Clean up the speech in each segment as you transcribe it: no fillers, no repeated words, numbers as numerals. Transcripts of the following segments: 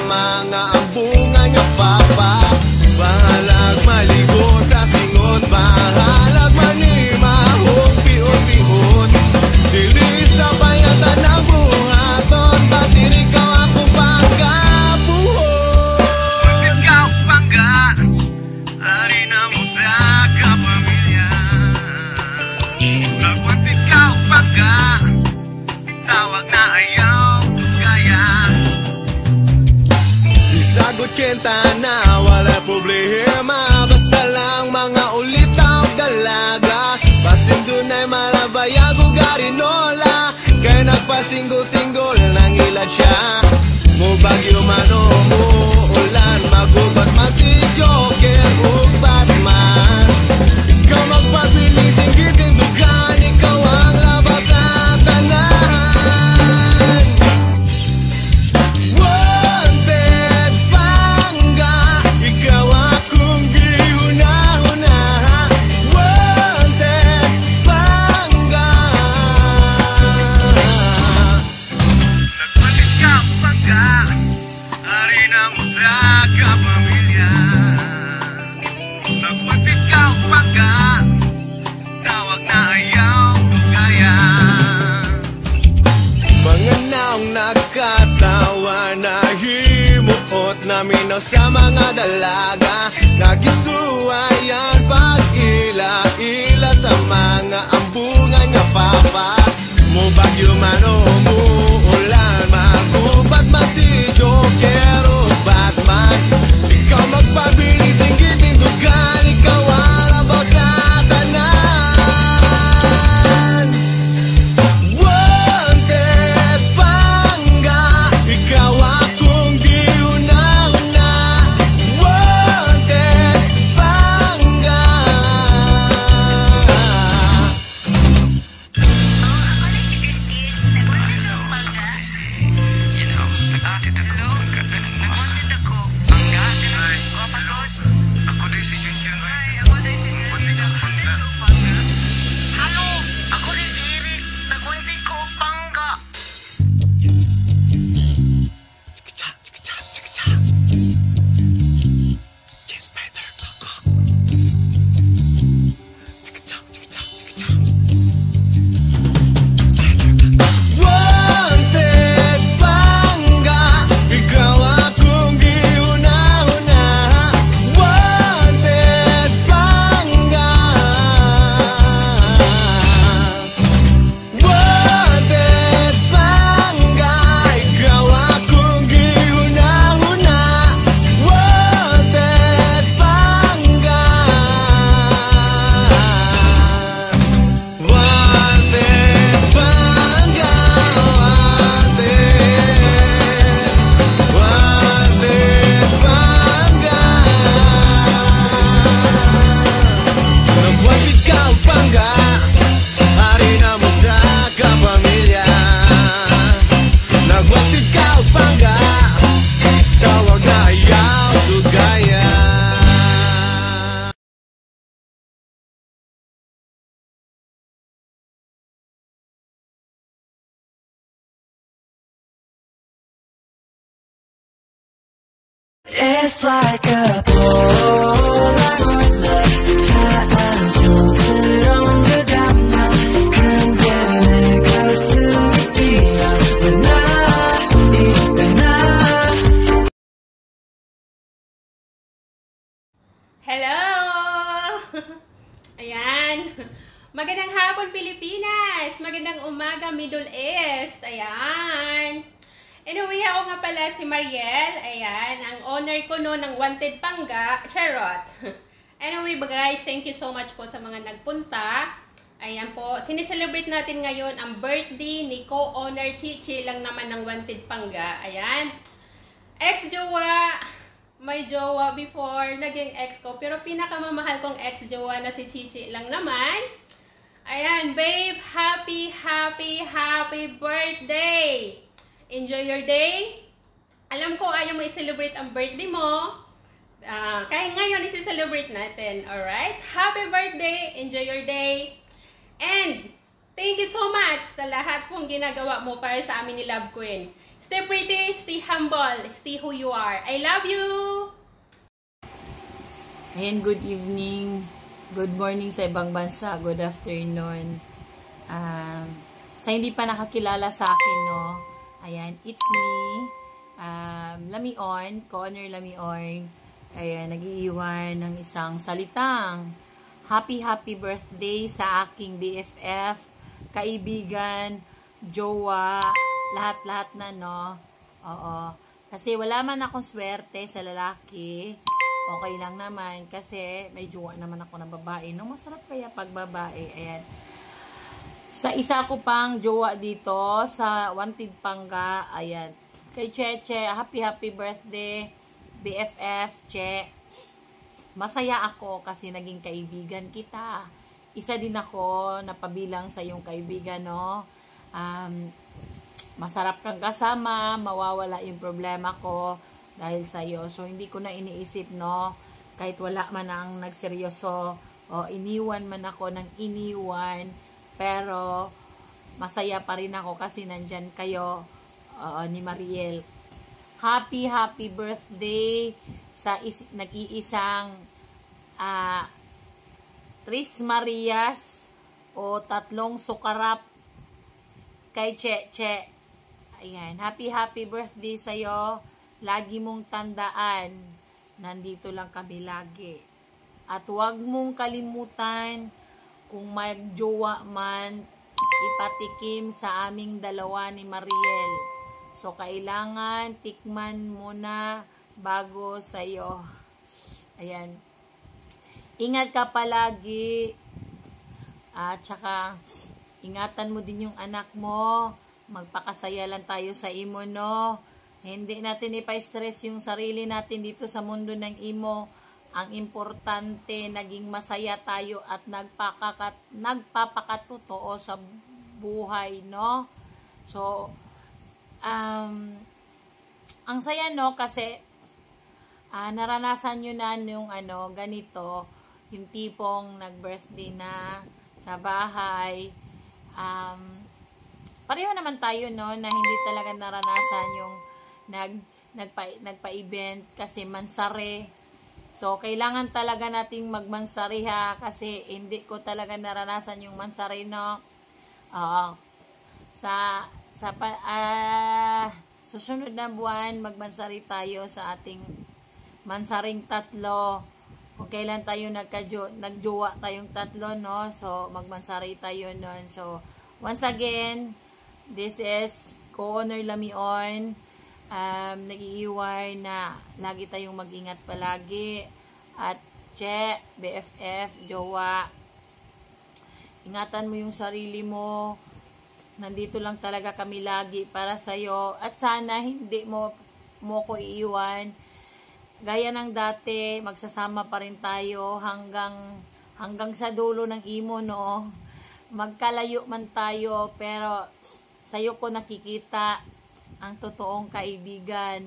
mga ambungan nga papa. Bahalag maligo sa singot, bahalag manimahog piot-piot. Dili sa bayatan ng buhaton, basirik ka akong pagkapuhon. Ikaw pangga, ari na mo sa kapamilya. Nagwantit ka pangga, tawag na ayaw kaya. Isagot kenta na wala problema, basta lang mga ulitaw dalaga. Pasindun ay malabayag o garinola, kaya nagpasinggol-singgol ng ilan siya. Mo bagyo man o mo ulan, magubat man si Joker o Batman. Ikaw magpabiling singgitin dugan, ikaw ang labas sa tanan. Wanted pangga, ikaw akong gihuna-huna. Wanted pangga. Nagpalit ka pangga, ari na mo sa kapamilya. Nagpalit ka pangga, tawag na ayaw kaya. Mga naong nagkatawa na himuot namin sa mga dalaga. Nagisuwayan pag-ila-ila sa mga ambungan nga papa. Mo bagyo man o mo ulan, magubat man si Joker o Batman. Ikaw magpabiling singgitin dugan, ikaw ang labaw sa tanan. Wanted pangga, ikaw akong gihuna-huna. Wanted pangga. Wanted pangga, ikaw akong gihuna-huna. Wanted pangga. Wanted pangga, ikaw akong gihuna-huna. Wanted pangga. Wanted pangga. Wanted pangga. Nagwantit ka o pangga, hari na mo sa kapamilya. Nagwantit ka o pangga, tawag na ayaw dugaya. It's like a Polaroid 사랑스러운 그 감정 근데 내 가슴이 뛰어 왜 나 이때 나 Hello! Ayan. Magandang hapon, Pilipinas! Magandang umaga, Middle East! Ayan. Anyway, ako nga pala si Mariel. Ayan. Ang owner ko no ng Wanted Pangga. Charot! Anyway, guys, thank you so much po sa mga nagpunta. Ayan po. Sineselebrate natin ngayon ang birthday ni co-owner Chichi lang naman ng Wanted Pangga. Ayan. Ex-jowa. May jowa before, naging ex ko. Pero pinakamamahal kong ex-jowa na si Chichi lang naman. Ayan, babe, happy birthday! Enjoy your day. Alam ko, ayaw mo i-celebrate ang birthday mo. Kaya ngayon, isi-celebrate natin. Alright? Happy birthday! Enjoy your day! And, Thank you so much sa lahat pong ginagawa mo para sa amin ni Love Queen. Stay pretty, stay humble, stay who you are. I love you! Ayan, good evening. Good morning sa ibang bansa. Good afternoon. Sa hindi pa nakakilala sa akin, no? Ayan, it's me. Lamion, Connor Lamion. Ayan, nag-iiwan ng isang salitang happy birthday sa aking BFF, kaibigan, jowa, lahat-lahat na, no? Oo. Kasi wala man akong swerte sa lalaki. Okay lang naman kasi may jowa naman ako na babae. No, masarap kaya pag babae. Ayan. Sa isa ko pang jowa dito sa Wanted Pangga. Ayan. Kay Cheche, happy birthday. BFF, Che. Masaya ako kasi naging kaibigan kita. Isa din ako napabilang sa iyong kaibigan, no? Masarap kang kasama, mawawala yung problema ko dahil sa iyo. So, hindi ko na iniisip, no? Kahit wala man ang nagseryoso o iniwan man ako ng iniwan, pero masaya pa rin ako kasi nandyan kayo ni Mariel. Happy birthday sa nag-iisang Tris Marias o tatlong sukarap kay Cheche. Ayan, happy birthday sa'yo. Lagi mong tandaan, nandito lang kami lagi. At huwag mong kalimutan, kung magjowa man, ipatikim sa aming dalawa ni Mariel. So, kailangan tikman muna bago sa'yo. Ayan. Ingat ka palagi. At saka, ingatan mo din yung anak mo. Magpakasaya lang tayo sa imo, no? Hindi natin ipa-stress yung sarili natin dito sa mundo ng imo. Ang importante, naging masaya tayo at nagpapakatotoo sa buhay, no? So, ang saya, no? Kasi, naranasan nyo na yung ganito, yung tipong nag-birthday na sa bahay. Pareho naman tayo, no? Na hindi talaga naranasan yung nagpa-event kasi mansari. So, kailangan talaga nating magmansari, ha? Kasi hindi ko talaga naranasan yung mansari, no? Susunod na buwan, magmansari tayo sa ating mansaring tatlo. Kung kailan tayo nagjowa tayong tatlo, no? So, magmansari tayo nun. So, once again, this is Connor Lamion. Nag-iiway na lagi tayong mag-ingat palagi. At Che, BFF, jowa, ingatan mo yung sarili mo. Nandito lang talaga kami lagi para sa'yo. At sana hindi mo ko iiwan. Gaya ng dati, magsasama pa rin tayo hanggang sa dulo ng imo, no? Magkalayo man tayo, pero sa'yo ko nakikita ang totoong kaibigan.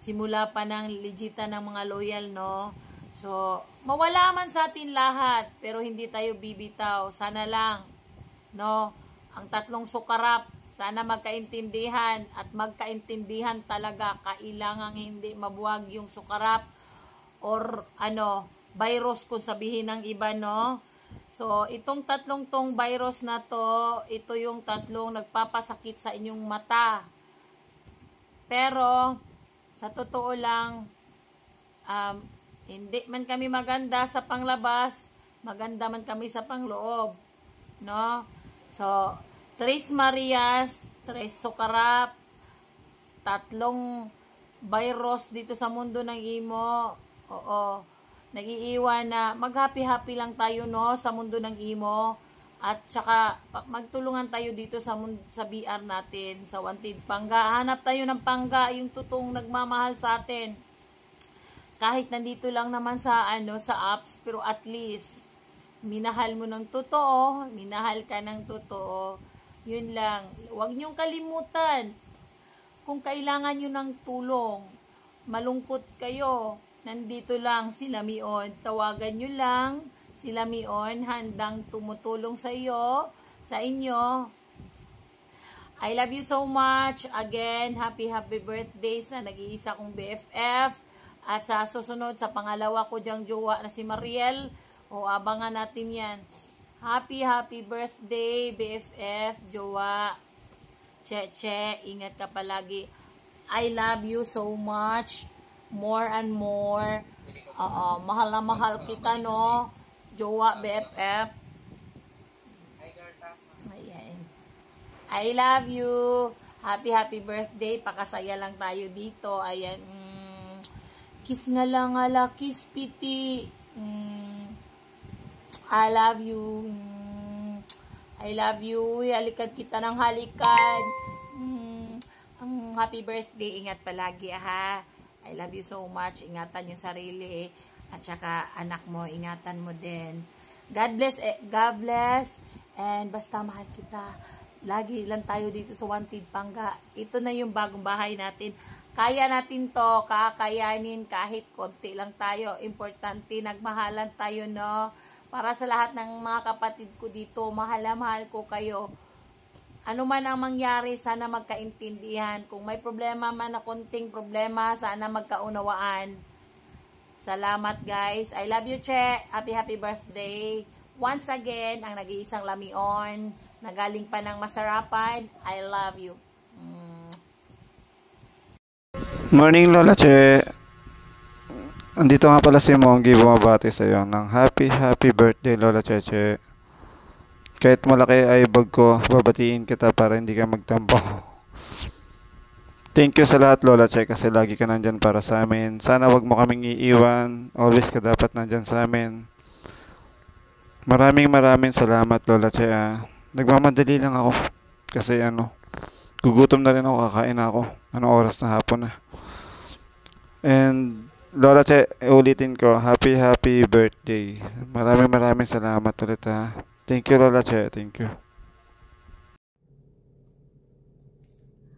Simula pa ng legita ng mga loyal, no? So, mawala man sa atin lahat, pero hindi tayo bibitaw. Sana lang, no? Ang tatlong sukarap, sana magkaintindihan at magkaintindihan talaga. Kailangang hindi mabuwag yung sukarap or virus kung sabihin ng iba, no? So, itong tatlong tong virus na to, ito yung tatlong nagpapasakit sa inyong mata. Pero, sa totoo lang, hindi man kami maganda sa panglabas, maganda man kami sa pangloob, no? So, Tres Marias, Tres Sukarap, tatlong virus dito sa mundo ng imo. Oo, nag-iiwan na mag-happy lang tayo, no, sa mundo ng imo. At saka magtulungan tayo dito sa BR natin, sa Wanted Pangga. Hanap tayo ng pangga, yung totoong nagmamahal sa atin. Kahit nandito lang naman sa sa apps, pero at least minahal mo ng totoo, minahal ka ng totoo. Yun lang. Huwag niyong kalimutan. Kung kailangan niyo ng tulong, malungkot kayo, nandito lang si Lamion. Tawagan niyo lang si Lamion, handang tumutulong sa iyo sa inyo. I love you so much. Again, happy birthday sa nag-iisa kong BFF. At sa susunod, sa pangalawa ko diyang jowa na si Mariel. O, abangan natin yan. Happy birthday, BFF, jowa. Che, ingat ka palagi. I love you so much. More and more. Mahal na mahal kita, no? Jowa, BFF. Ayan. I love you. Happy birthday. Pakasaya lang tayo dito. Ayan. Kiss nga lang, kiss piti. I love you. I love you. Halikan kita ng halikan. Happy birthday. Ingat palagi, ha. I love you so much. Ingatan yung sarili. At saka anak mo, ingatan mo din. God bless. And basta mahal kita. Lagi lang tayo dito sa Wanted Pangga. Ito na yung bagong bahay natin. Kaya natin to, kakayanin kahit konti lang tayo. Importante, nagmahalan tayo, no? Para sa lahat ng mga kapatid ko dito, mahal na mahal ko kayo. Ano man ang mangyari, sana magkaintindihan. Kung may problema man na konting problema, sana magkaunawaan. Salamat, guys. I love you, Che. Happy birthday. Once again, ang nag-iisang lamion, nagaling pa ng masarapan, I love you. Morning, Lola Che. Andito nga pala si Monggi bumabati sa iyo ng happy birthday, Lola Cheche. Kahit malaki ay bag ko, babatiin kita para hindi ka magtampo. Thank you sa lahat, Lola Che, kasi lagi ka nandyan para sa amin. Sana wag mo kaming iiwan. Always ka dapat nandyan sa amin. Maraming salamat, Lola Che. Nagmamadali lang ako kasi gugutom na rin ako, kakain na ako. Anong oras na hapon na. And Lola Che, ulitin ko, happy birthday. Maraming salamat ulit, ha. Thank you, Lola Che. Thank you.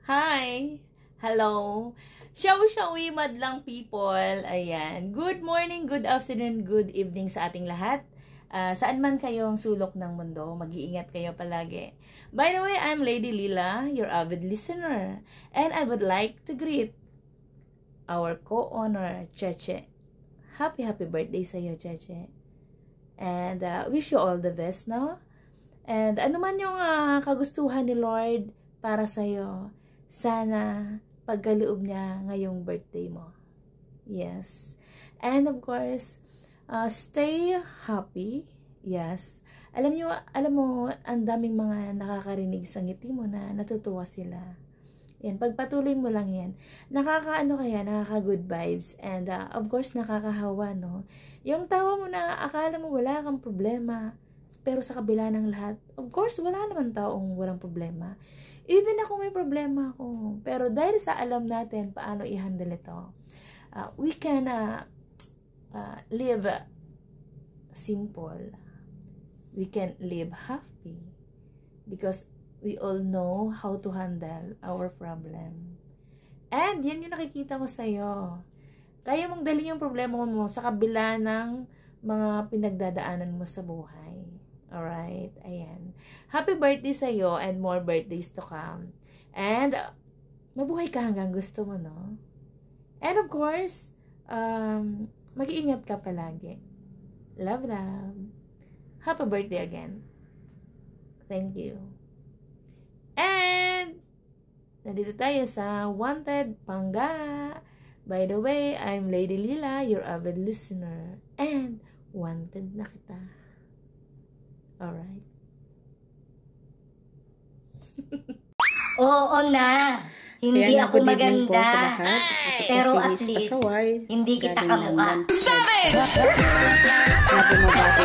Hi! Hello! Shawi madlang people. Ayan. Good morning, good afternoon, good evening sa ating lahat. Saan man kayong sulok ng mundo, mag-iingat kayo palagi. By the way, I'm Lady Lila, your avid listener. And I would like to greet our co-owner, Cheche. Happy birthday sa iyo, Cheche. And wish you all the best, no? And ano man yung kagustuhan ni Lord para sa iyo, sana pagkaloob niya ngayong birthday mo. Yes. And of course, stay happy. Yes. Alam mo, ang daming mga nakakarinig sa ngiti mo na natutuwa sila. Yan, pagpatuloy mo lang yan. Nakaka-good vibes. And, of course, nakakahawa, no? Yung tawa mo na akala mo wala kang problema, pero sa kabila ng lahat, of course, wala naman taong walang problema. Even ako may problema ako. Pero dahil sa alam natin paano i-handle ito, we can live simple. We can live happy. Because we all know how to handle our problem. And yan yung nakikita ko sa'yo. Kaya mong dalhin yung problema mo sa kabila ng mga pinagdadaanan mo sa buhay. Alright? Ayan. Happy birthday sa'yo and more birthdays to come. And mabuhay ka hanggang gusto mo, no? And of course, mag-iingat ka palagi. Love. Happy birthday again. Thank you. And nandito tayo sa Wanted Pangga. By the way, I'm Lady Lila, your avid listener. And wanted na kita. Alright. Oo na. Hindi Ayan, ako good evening po maganda. sa lahat. Pero Ako at si Liz least, Pasaway, hindi kita galing ng kamukha. na bumabati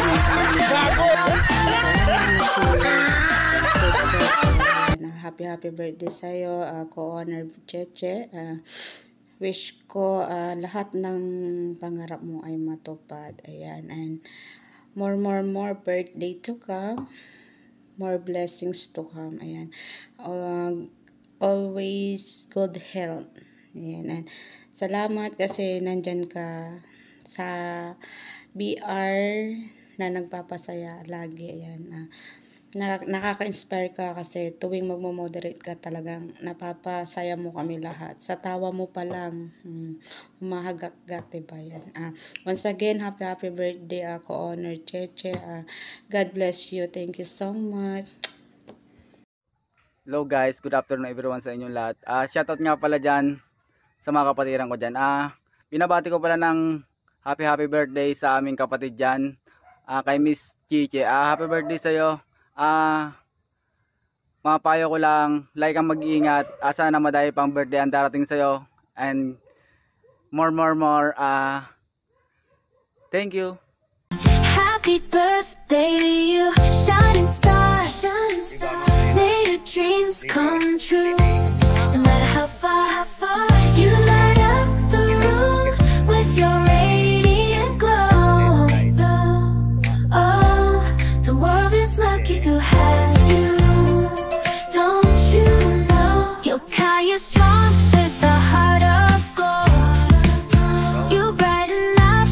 ng happy birthday sa'yo, co-owner Cheche. Wish ko lahat ng pangarap mo ay matupad. Ayan, and more birthday to come. More blessings to come. Ayan. Always good health. Ayan. And salamat kasi nandyan ka sa BR na nagpapasaya lagi. Ayan. nakaka-inspire ka kasi tuwing magmo-moderate ka talagang napapasaya mo kami lahat. Sa tawa mo pa lang, humahagak-gat, diba yan? Once again, happy birthday ako, Honor Cheche. God bless you. Thank you so much. Hello guys, good afternoon everyone sa inyong lahat. Shoutout nga pala dyan sa mga kapatiran ko dyan. Binabati ko pala ng happy birthday sa aming kapatid dyan, kay Miss Chiche. Happy birthday sa'yo. Mga payo ko lang, like ang mag-iingat. Sana madaya pang birthday ang darating sa'yo. And more. Thank you. Happy birthday to you, shining star, shining star. May your dreams come true. No matter how far you light up the room with your radiant glow. Oh, the world is lucky to have you. Don't you know you're kind, you're strong with a heart of gold. You brighten up.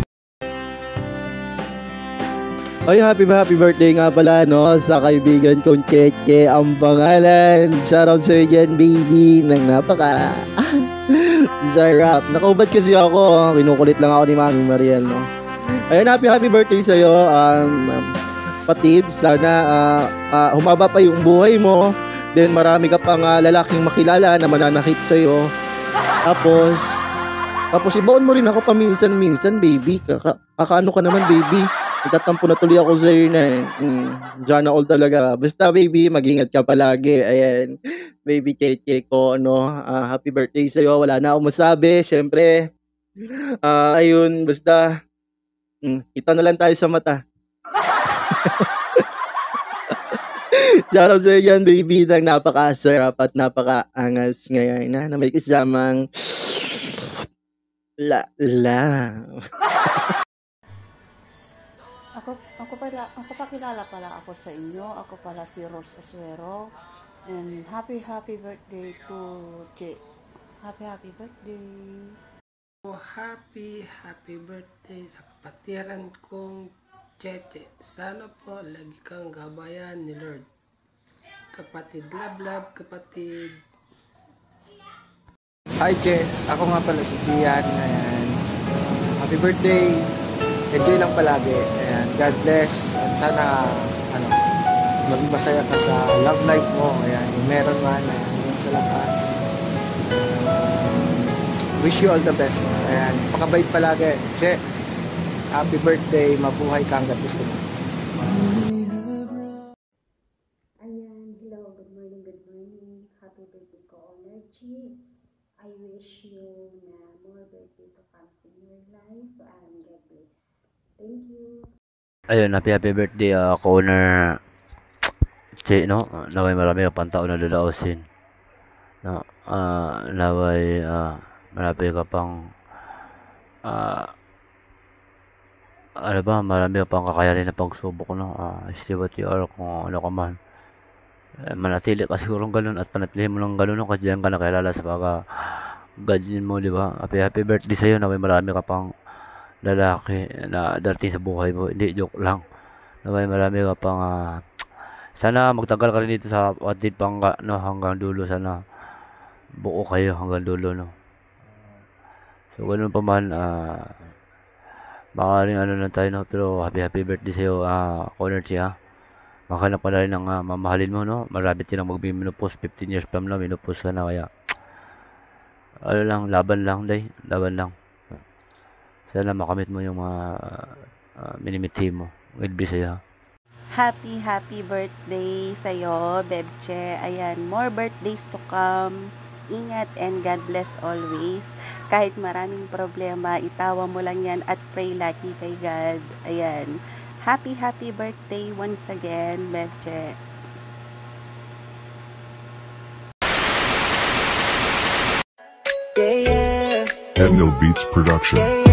Ay, happy birthday nga pala, no, sa kaibigan kong Keke ang pangalan. Shoutout sa iyo dyan, baby, nang napaka sarap. Nakaubad kasi ako, kinukulit lang ako ni Mami Mariel, no. Ayun, happy birthday sa iyo, patid. Sana humaba pa yung buhay mo. Then marami ka pang lalaking makilala na mananakit sa iyo. Tapos ibaon mo rin ako paminsan-minsan, baby. Kakaano ka naman, baby. Itatampo na tuloy ako sa iyo na Jana all talaga. Basta, baby, mag-ingat ka palagi. Ayan, baby Keke ko, no. Happy birthday sa iyo. Wala na akong masabi. Siyempre, ayun, basta, kita na lang tayo sa mata. Shoutout sa iyo yan, baby, nang napakasarap at napakaangas ngayon na may kasamang la. Ako pakilala pala ako sa inyo. Ako pala si Rose Asuero. And happy birthday to Che. Happy birthday. Happy birthday sa kapatiran kong Cheche. Sana po lagi kang gabayan ni Lord. Kapatid love, kapatid. Hi Che, ako nga pala si Kian. Ayan. Happy birthday. Enjoy lang palagi. Ayan. God bless. At sana maging masaya ka sa love life mo. Ayan. Yung meron man. Ayan. Sa lahat. Wish you all the best. Ayan. Pakabait palagi. Che, happy birthday. Mabuhay ka hanggat gusto mo. Ayan. Hello. Good morning. Happy birthday ko, Honor Chi. I wish you na more birthday to come in your life. And God bless. Thank you. Ayun, happy birthday ako, Honor Che, no? Naway marami ka pang taon na lalaosin. No? Naway marami ka pang marami ka pang kakayanin na pagsubok, no? Stay what you are, kung ano ka man. Manatili ka siguro ganun at panatilihin mo lang ganun, no? Kasi diyan ka nakilala sa pagka-gadgin mo, di ba? Happy birthday sa'yo, naway marami ka pang lalaki na darating sa buhay mo. Hindi, joke lang. Naway marami ka pang sana magtagal ka rin dito sa Wadid pang hanggang dulo. Sana buo kayo hanggang dulo, no. So ganun pa man, baka rin lang tayo, no. Pero happy birthday sa'yo, Honor Chi, ha. Baka na pala rin ang mamahalin mo, no. Marami tinang magbiminupos, 15 years pa lang minupos ka na, kaya laban lang. Sana makamit mo yung mga minimithi mo. God bless sa'yo. Happy birthday sa'yo, Bebche. Ayan, more birthdays to come. Ingat and God bless always. Kahit maraming problema, itawa mo lang yan at pray lagi kay God. Ayan. Happy birthday once again, Bebche. Yeah. Edno Beats Production.